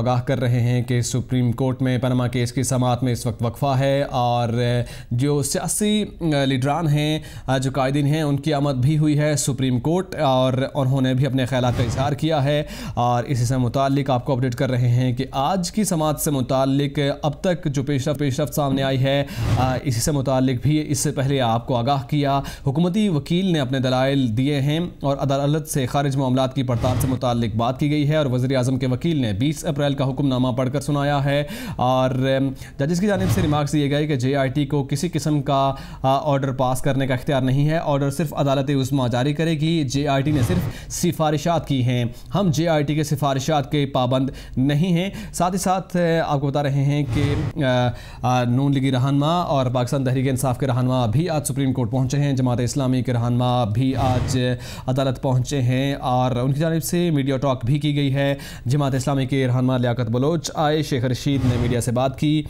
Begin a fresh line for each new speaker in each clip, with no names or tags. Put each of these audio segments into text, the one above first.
आगाह कर रहे हैं कि सुप्रीम कोर्ट में पनामा केस की समाअत में इस वक्त वक्फा है और जो सियासी लीडरान हैं, जो कायदीन हैं, उनकी आमद भी हुई है सुप्रीम कोर्ट और उन्होंने भी अपने ख्यालात का इजहार किया है। और इसी से मुताल्लिक आपको अपडेट कर रहे हैं कि आज की समाअत से मुताल्लिक अब तक जो पेशरफ्त सामने आई है, इसी से मुताल्लिक भी इससे पहले आपको आगाह किया। हुकूमती वकील ने अपने दलाइल दिए हैं और अदालत से खारिज मामलात की पड़ताल से मुताल्लिक बात की गई है और वज़ीर आज़म के वकील ने 20 अप्रैल का हुक्मनामा पढ़कर सुनाया है और जजेस की जानिब से रिमार्क्स दिए गए कि JIT को किसी किस्म का ऑर्डर पास करने का इख्तियार नहीं है। ऑर्डर सिर्फ अदालत उस्मा जारी करेगी। JIT ने सिर्फ सिफारिशात की हैं। हम JIT के सिफारिशात के पाबंद नहीं हैं। साथ ही साथ आपको बता रहे हैं कि नून लीगी रहनुमा और पाकिस्तान तहरीक इंसाफ के रहनुमा भी आज सुप्रीम कोर्ट पहुंचे हैं। जमात इस्लामी के रहनुमा भी आज अदालत पहुंचे हैं और उनकी जानिब से मीडिया टॉक भी की गई है। जमात इस्लामी के रहनुमा लियाकत बलोच आए, शेख रशीद ने मीडिया से बात की।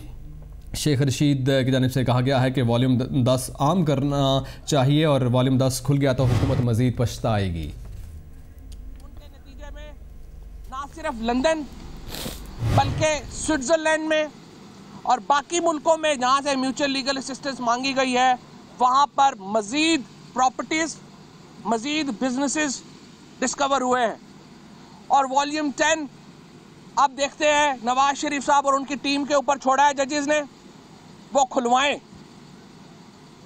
शेख रशीद की जानिब से कहा गया है कि वॉल्यूम 10 आम करना चाहिए और वॉल्यूम 10 खुल गया तो हुकूमत मजीद पछताएगी।
उनके नतीजे में ना सिर्फ लंदन बल्कि स्विट्जरलैंड में और बाकी मुल्कों में जहाँ से म्यूचुअल लीगल असिस्टेंस मांगी गई है, वहाँ पर मजीद प्रॉपर्टीज, मजीद बिजनेसेस डिस्कवर हुए हैं। और वॉल्यूम 10 अब देखते हैं नवाज शरीफ साहब और उनकी टीम के ऊपर छोड़ा है जजेस ने, वो खुलवाएं।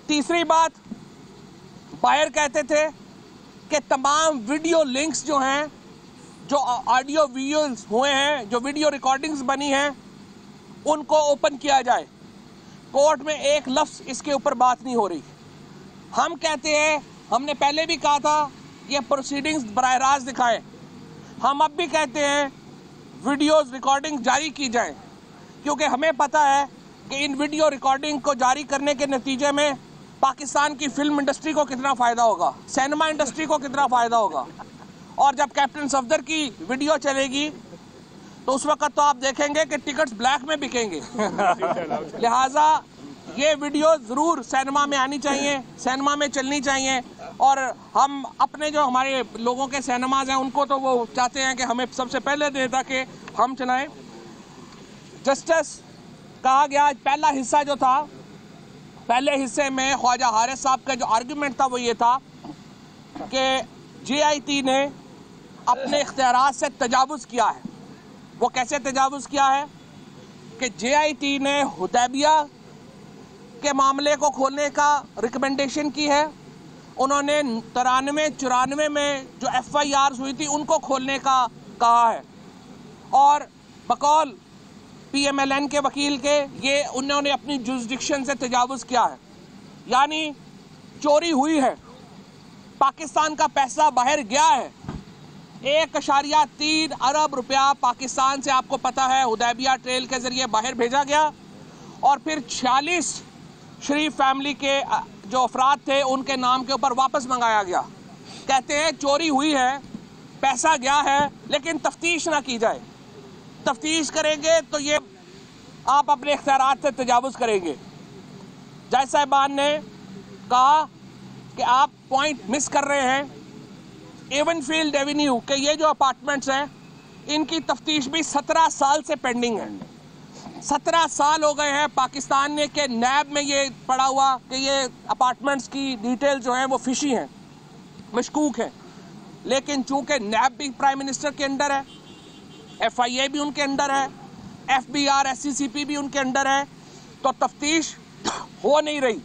तीसरी बात, बायर कहते थे कि तमाम वीडियो लिंक्स जो हैं, जो ऑडियो वीडियोस हुए हैं, जो वीडियो रिकॉर्डिंग्स बनी हैं, उनको ओपन किया जाए। कोर्ट में एक लफ्ज़ इसके ऊपर बात नहीं हो रही। हम कहते हैं, हमने पहले भी कहा था ये प्रोसीडिंग्स बराह रास्त दिखाएं। हम अब भी कहते हैं वीडियोस रिकॉर्डिंग जारी की जाए, क्योंकि हमें पता है कि इन वीडियो रिकॉर्डिंग को जारी करने के नतीजे में पाकिस्तान की फिल्म इंडस्ट्री को कितना फ़ायदा होगा, सिनेमा इंडस्ट्री को कितना फ़ायदा होगा। और जब कैप्टन सफदर की वीडियो चलेगी तो उस वक्त तो आप देखेंगे कि टिकट्स ब्लैक में बिकेंगे। लिहाजा ये वीडियो ज़रूर सिनेमा में आनी चाहिए, सिनेमा में चलनी चाहिए। और हम अपने जो हमारे लोगों के सिनेमाज हैं उनको तो वो चाहते हैं कि हमें सबसे पहले दें ताकि हम चलाएं। जस्टिस कहा गया, पहला हिस्सा जो था, पहले हिस्से में ख्वाजा हारिस साहब का जो आर्गुमेंट था वो ये था कि JIT ने अपने इख्तियारात से तजावुज़ किया है। वो कैसे तजावुज़ किया है कि JIT ने हुदैबिया के मामले को खोलने का रिकमेंडेशन की है। उन्होंने 93-94 में जो FIRs हुई थी उनको खोलने का कहा है और बकौल PMLN के वकील के ये उन्होंने अपनी जुरिस्डिक्शन से तजावुज़ किया है। यानी चोरी हुई है, पाकिस्तान का पैसा बाहर गया है। 1.3 अरब रुपया पाकिस्तान से, आपको पता है, हुदैबिया ट्रेल के ज़रिए बाहर भेजा गया और फिर 46 शरीफ फैमिली के जो अफराद थे उनके नाम के ऊपर वापस मंगाया गया। कहते हैं चोरी हुई है, पैसा गया है, लेकिन तफ्तीश ना की जाए। तफ्तीश करेंगे तो ये आप अपने इख्तियारात से तजावुज़ करेंगे। जज साहिबान ने कहा कि आप पॉइंट मिस कर रहे हैं। एवनफील्ड एवेन्यू के ये जो अपार्टमेंट्स हैं, इनकी तफ्तीश भी 17 साल से पेंडिंग है। 17 साल हो गए हैं पाकिस्तान ने के नैब में ये पड़ा हुआ कि ये अपार्टमेंट्स की डिटेल जो हैं वो फिशी हैं, मशकूक हैं। लेकिन चूंकि नैब भी प्राइम मिनिस्टर के अंडर है, FIA भी उनके अंडर है, FBR SCCP भी उनके अंडर है, तो तफ्तीश हो नहीं रही,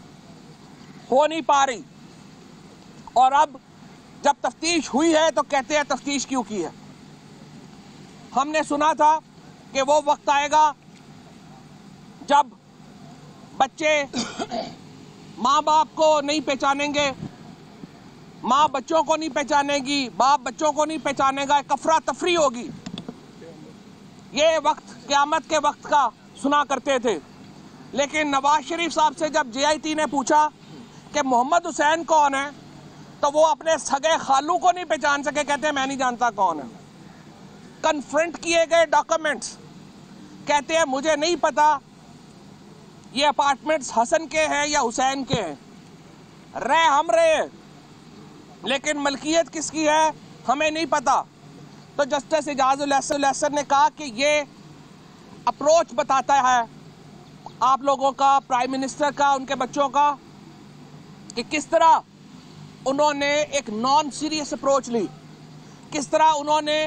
हो नहीं पा रही। और अब जब तफ्तीश हुई है तो कहते हैं तफ्तीश क्यों की है। हमने सुना था कि वो वक्त आएगा जब बच्चे माँ बाप को नहीं पहचानेंगे, माँ बच्चों को नहीं पहचानेगी, बाप बच्चों को नहीं पहचानेगा, एक अफरा तफरी होगी। ये वक्त क़यामत के वक्त का सुना करते थे। लेकिन नवाज शरीफ साहब से जब JIT ने पूछा कि मोहम्मद हुसैन कौन है, तो वो अपने सगे खालू को नहीं पहचान सके। कहते हैं मैं नहीं जानता कौन है। कन्फ्रंट किए गए डॉक्यूमेंट्स, कहते हैं मुझे नहीं पता ये अपार्टमेंट्स हसन के हैं या हुसैन के हैं। रह हम रहे, लेकिन मलकियत किसकी है हमें नहीं पता। तो जस्टिस इजाजुल हसन ने कहा कि ये अप्रोच बताता है आप लोगों का, प्राइम मिनिस्टर का, उनके बच्चों का, कि किस तरह उन्होंने एक नॉन सीरियस अप्रोच ली, किस तरह उन्होंने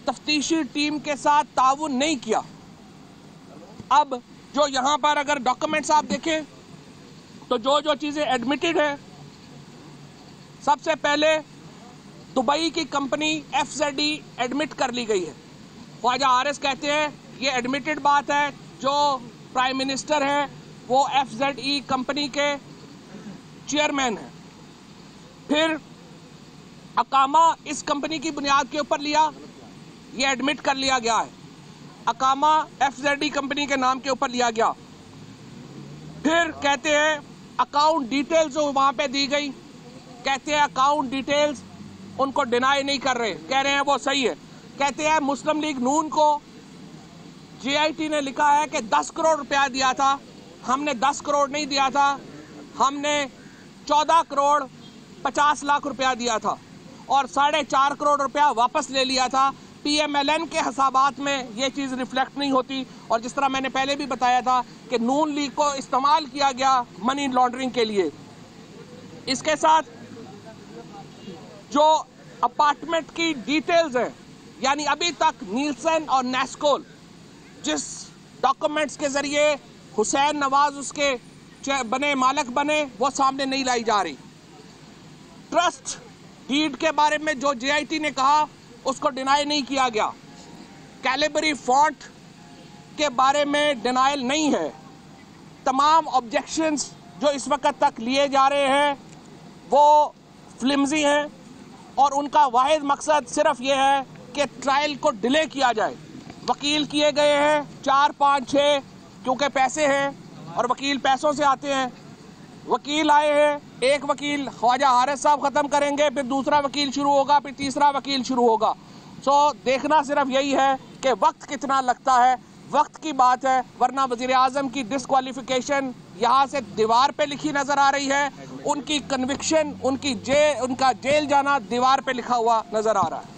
तफ्तीशी टीम के साथ ताउन नहीं किया। अब जो यहाँ पर अगर डॉक्यूमेंट्स आप देखें तो जो चीज़ें एडमिटेड है, सबसे पहले दुबई की कंपनी FZE एडमिट कर ली गई है। ख्वाजा हारिस कहते हैं ये एडमिटेड बात है, जो प्राइम मिनिस्टर है वो FZE कंपनी के चेयरमैन है। फिर अकामा इस कंपनी की बुनियाद के ऊपर लिया, ये एडमिट कर लिया गया है, अकामा FZE कंपनी के नाम के ऊपर लिया गया। फिर कहते हैं अकाउंट डिटेल्स जो वहां पे दी गई, कहते हैं अकाउंट डिटेल्स उनको डिनाई नहीं कर रहे, कह रहे हैं वो सही है। कहते हैं मुस्लिम लीग नून को JIT ने लिखा है कि 10 करोड़ रुपया दिया था, हमने 10 करोड़ नहीं दिया था, हमने 14 करोड़ 50 लाख रुपया दिया था और 4.5 करोड़ रुपया वापस ले लिया था। PMLN के हिसाबात में ये चीज़ रिफ्लेक्ट नहीं होती। और जिस तरह मैंने पहले भी बताया था कि नून लीग को इस्तेमाल किया गया मनी लॉन्ड्रिंग के लिए। इसके साथ जो अपार्टमेंट की डिटेल्स हैं, यानी अभी तक नीलसन और नेस्कोल जिस डॉक्यूमेंट्स के जरिए हुसैन नवाज उसके बने मालिक बने, वो सामने नहीं लाई जा रही। ट्रस्ट डीड के बारे में जो JIT ने कहा उसको डिनाई नहीं किया गया। कैलिबरी फॉन्ट के बारे में डिनाइल नहीं है। तमाम ऑब्जेक्शंस जो इस वक्त तक लिए जा रहे हैं वो फ्लिमजी हैं और उनका वाहिद मकसद सिर्फ ये है कि ट्रायल को डिले किया जाए। वकील किए गए हैं 4, 5, 6, क्योंकि पैसे हैं और वकील पैसों से आते हैं। वकील आए हैं, एक वकील ख्वाजा हारिस साहब ख़त्म करेंगे, फिर दूसरा वकील शुरू होगा, फिर तीसरा वकील शुरू होगा। देखना सिर्फ यही है कि वक्त कितना लगता है, वक्त की बात है, वरना वज़ीर आज़म की डिस्क्वालिफिकेशन यहाँ से दीवार पे लिखी नज़र आ रही है, उनकी कन्विक्शन, उनका जेल जाना दीवार पे लिखा हुआ नज़र आ रहा है।